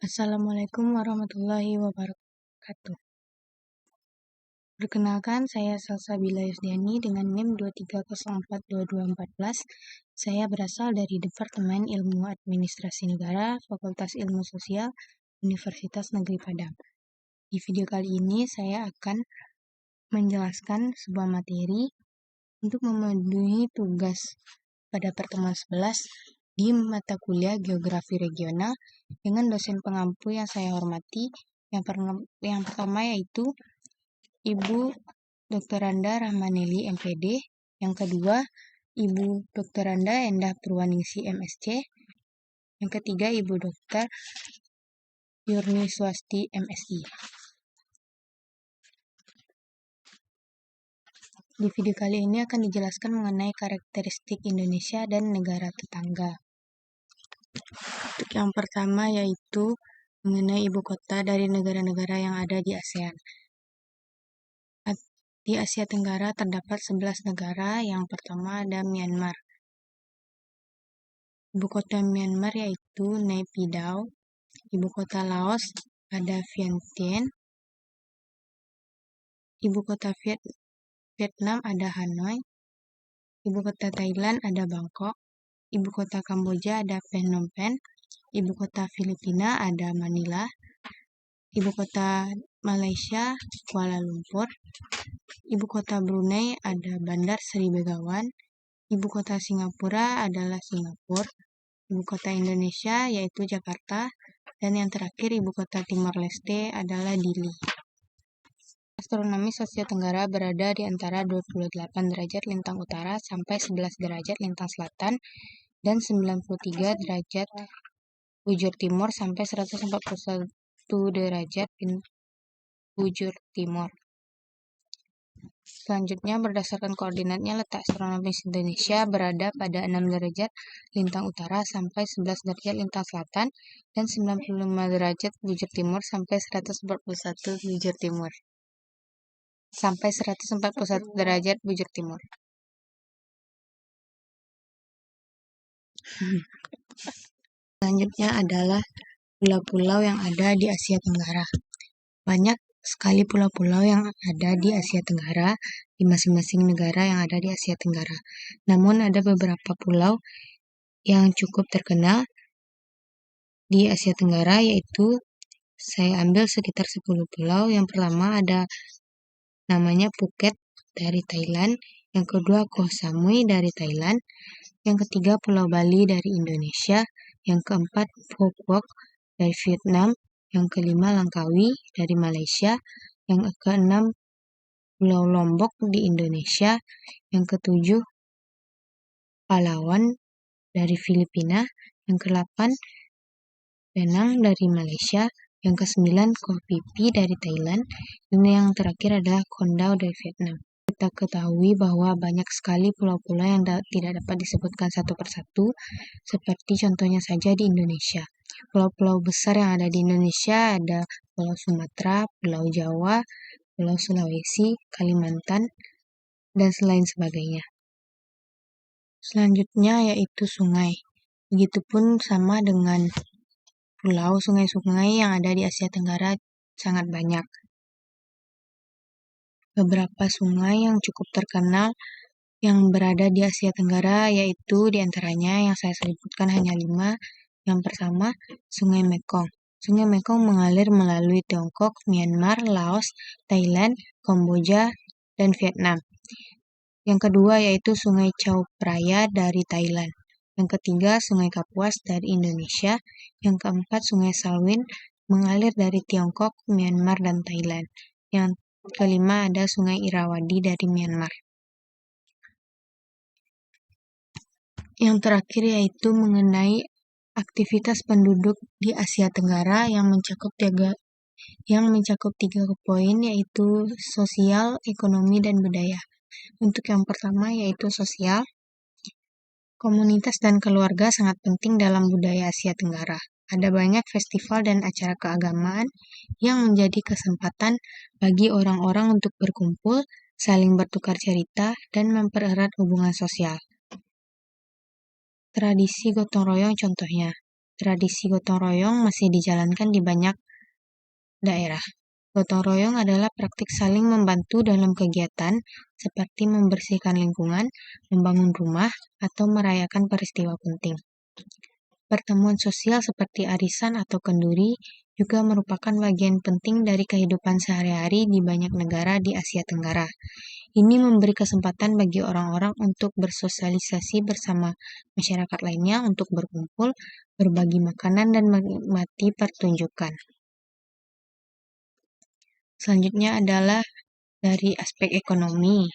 Assalamualaikum warahmatullahi wabarakatuh. Perkenalkan, saya Salsabila Yusdiani dengan NIM 23042214. Saya berasal dari Departemen Ilmu Administrasi Negara, Fakultas Ilmu Sosial, Universitas Negeri Padang. Di video kali ini saya akan menjelaskan sebuah materi untuk memenuhi tugas pada pertemuan 11 di mata kuliah Geografi Regional dengan dosen pengampu yang saya hormati. Yang pertama yaitu Ibu Dr. Randa Rahmaneli MPD, yang kedua Ibu Dr. Randa Endah Purwaningsi MSc, yang ketiga Ibu Dr. Yurni Swasti MSI. Di video kali ini akan dijelaskan mengenai karakteristik Indonesia dan negara tetangga. Untuk yang pertama yaitu mengenai ibu kota dari negara-negara yang ada di ASEAN. Di Asia Tenggara terdapat 11 negara. Yang pertama ada Myanmar. Ibu kota Myanmar yaitu Naypyidaw. Ibu kota Laos ada Vientiane. Ibu kota Vietnam ada Hanoi. Ibu kota Thailand ada Bangkok. Ibu kota Kamboja ada Phnom Penh. Ibu kota Filipina ada Manila. Ibu kota Malaysia Kuala Lumpur. Ibu kota Brunei ada Bandar Sri Begawan. Ibu kota Singapura adalah Singapura. Ibu kota Indonesia yaitu Jakarta. Dan yang terakhir ibu kota Timor Leste adalah Dili. Astronomis Asia Tenggara berada di antara 28 derajat lintang utara sampai 11 derajat lintang selatan dan 93 derajat bujur timur sampai 141 derajat bujur timur. Selanjutnya, berdasarkan koordinatnya, letak astronomis Indonesia berada pada 6 derajat lintang utara sampai 11 derajat lintang selatan dan 95 derajat bujur timur sampai 141 bujur timur. Sampai 141 derajat bujur timur. Selanjutnya adalah pulau-pulau yang ada di Asia Tenggara. Banyak sekali pulau-pulau yang ada di Asia Tenggara, di masing-masing negara yang ada di Asia Tenggara. Namun ada beberapa pulau yang cukup terkenal di Asia Tenggara, yaitu saya ambil sekitar 10 pulau. Yang pertama ada namanya Phuket dari Thailand, yang kedua Koh Samui dari Thailand, yang ketiga Pulau Bali dari Indonesia, yang keempat Phu Quoc dari Vietnam, yang kelima Langkawi dari Malaysia, yang keenam Pulau Lombok di Indonesia, yang ketujuh Palawan dari Filipina, yang ke-8 Penang dari Malaysia, yang ke-9 Koh Phi Phi dari Thailand, dan yang terakhir adalah Con Dao dari Vietnam. Kita ketahui bahwa banyak sekali pulau-pulau yang tidak dapat disebutkan satu persatu, seperti contohnya saja di Indonesia. Pulau-pulau besar yang ada di Indonesia ada Pulau Sumatera, Pulau Jawa, Pulau Sulawesi, Kalimantan, dan selain sebagainya. Selanjutnya yaitu sungai. Begitupun sama dengan pulau, sungai-sungai yang ada di Asia Tenggara sangat banyak. Beberapa sungai yang cukup terkenal yang berada di Asia Tenggara yaitu diantaranya yang saya sebutkan hanya 5. Yang pertama, Sungai Mekong. Sungai Mekong mengalir melalui Tiongkok, Myanmar, Laos, Thailand, Kamboja, dan Vietnam. Yang kedua yaitu Sungai Chao Phraya dari Thailand. Yang ketiga, Sungai Kapuas dari Indonesia. Yang keempat, Sungai Salween mengalir dari Tiongkok, Myanmar, dan Thailand. Yang kelima ada Sungai Irrawaddy dari Myanmar. Yang terakhir yaitu mengenai aktivitas penduduk di Asia Tenggara yang mencakup tiga poin, yaitu sosial, ekonomi, dan budaya. Untuk yang pertama yaitu sosial. Komunitas dan keluarga sangat penting dalam budaya Asia Tenggara. Ada banyak festival dan acara keagamaan yang menjadi kesempatan bagi orang-orang untuk berkumpul, saling bertukar cerita, dan mempererat hubungan sosial. Tradisi gotong royong contohnya. tradisi gotong royong masih dijalankan di banyak daerah. Gotong royong adalah praktik saling membantu dalam kegiatan seperti membersihkan lingkungan, membangun rumah, atau merayakan peristiwa penting. Pertemuan sosial seperti arisan atau kenduri juga merupakan bagian penting dari kehidupan sehari-hari di banyak negara di Asia Tenggara. Ini memberi kesempatan bagi orang-orang untuk bersosialisasi bersama masyarakat lainnya, untuk berkumpul, berbagi makanan, dan menikmati pertunjukan. Selanjutnya adalah dari aspek ekonomi.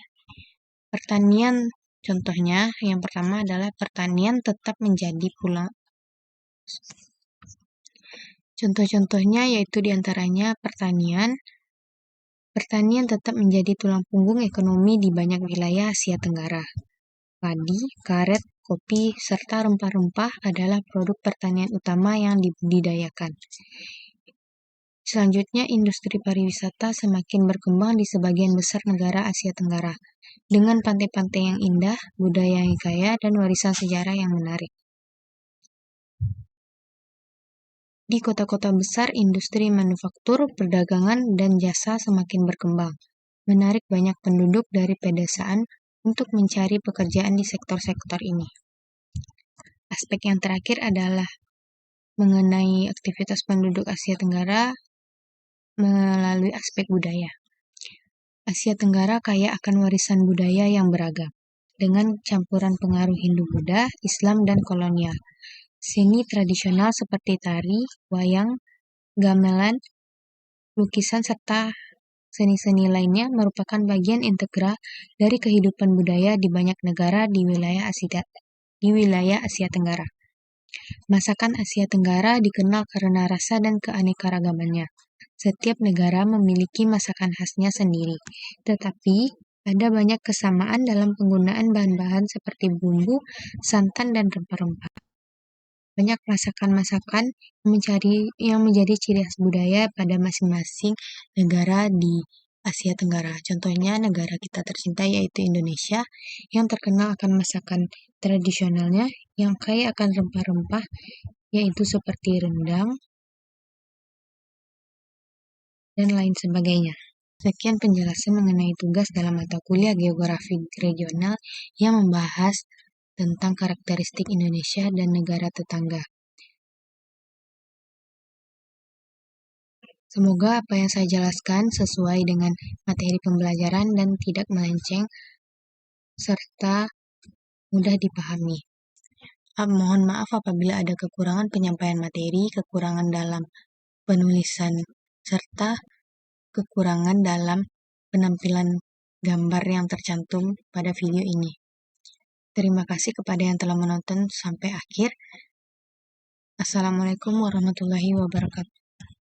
Pertanian, contohnya, yang pertama adalah pertanian tetap menjadi Contoh-contohnya yaitu diantaranya pertanian. Pertanian tetap menjadi tulang punggung ekonomi di banyak wilayah Asia Tenggara. Padi, karet, kopi, serta rempah-rempah adalah produk pertanian utama yang dibudidayakan. Selanjutnya, industri pariwisata semakin berkembang di sebagian besar negara Asia Tenggara, dengan pantai-pantai yang indah, budaya yang kaya, dan warisan sejarah yang menarik. Di kota-kota besar, industri manufaktur, perdagangan, dan jasa semakin berkembang, menarik banyak penduduk dari pedesaan untuk mencari pekerjaan di sektor-sektor ini. Aspek yang terakhir adalah mengenai aktivitas penduduk Asia Tenggara melalui aspek budaya. Asia Tenggara kaya akan warisan budaya yang beragam, dengan campuran pengaruh Hindu-Buddha, Islam, dan kolonial. Seni tradisional seperti tari, wayang, gamelan, lukisan, serta seni-seni lainnya merupakan bagian integral dari kehidupan budaya di banyak negara di wilayah Asia Tenggara. Masakan Asia Tenggara dikenal karena rasa dan keanekaragamannya. Setiap negara memiliki masakan khasnya sendiri, tetapi ada banyak kesamaan dalam penggunaan bahan-bahan seperti bumbu, santan, dan rempah-rempah. Banyak masakan-masakan yang menjadi ciri khas budaya pada masing-masing negara di Asia Tenggara. Contohnya negara kita tercinta yaitu Indonesia, yang terkenal akan masakan tradisionalnya yang kaya akan rempah-rempah, yaitu seperti rendang dan lain sebagainya. Sekian penjelasan mengenai tugas dalam mata kuliah Geografi Regional yang membahas tentang karakteristik Indonesia dan negara tetangga. Semoga apa yang saya jelaskan sesuai dengan materi pembelajaran dan tidak melenceng serta mudah dipahami. Mohon maaf apabila ada kekurangan penyampaian materi, kekurangan dalam penulisan, serta kekurangan dalam penampilan gambar yang tercantum pada video ini. Terima kasih kepada yang telah menonton sampai akhir. Assalamualaikum warahmatullahi wabarakatuh.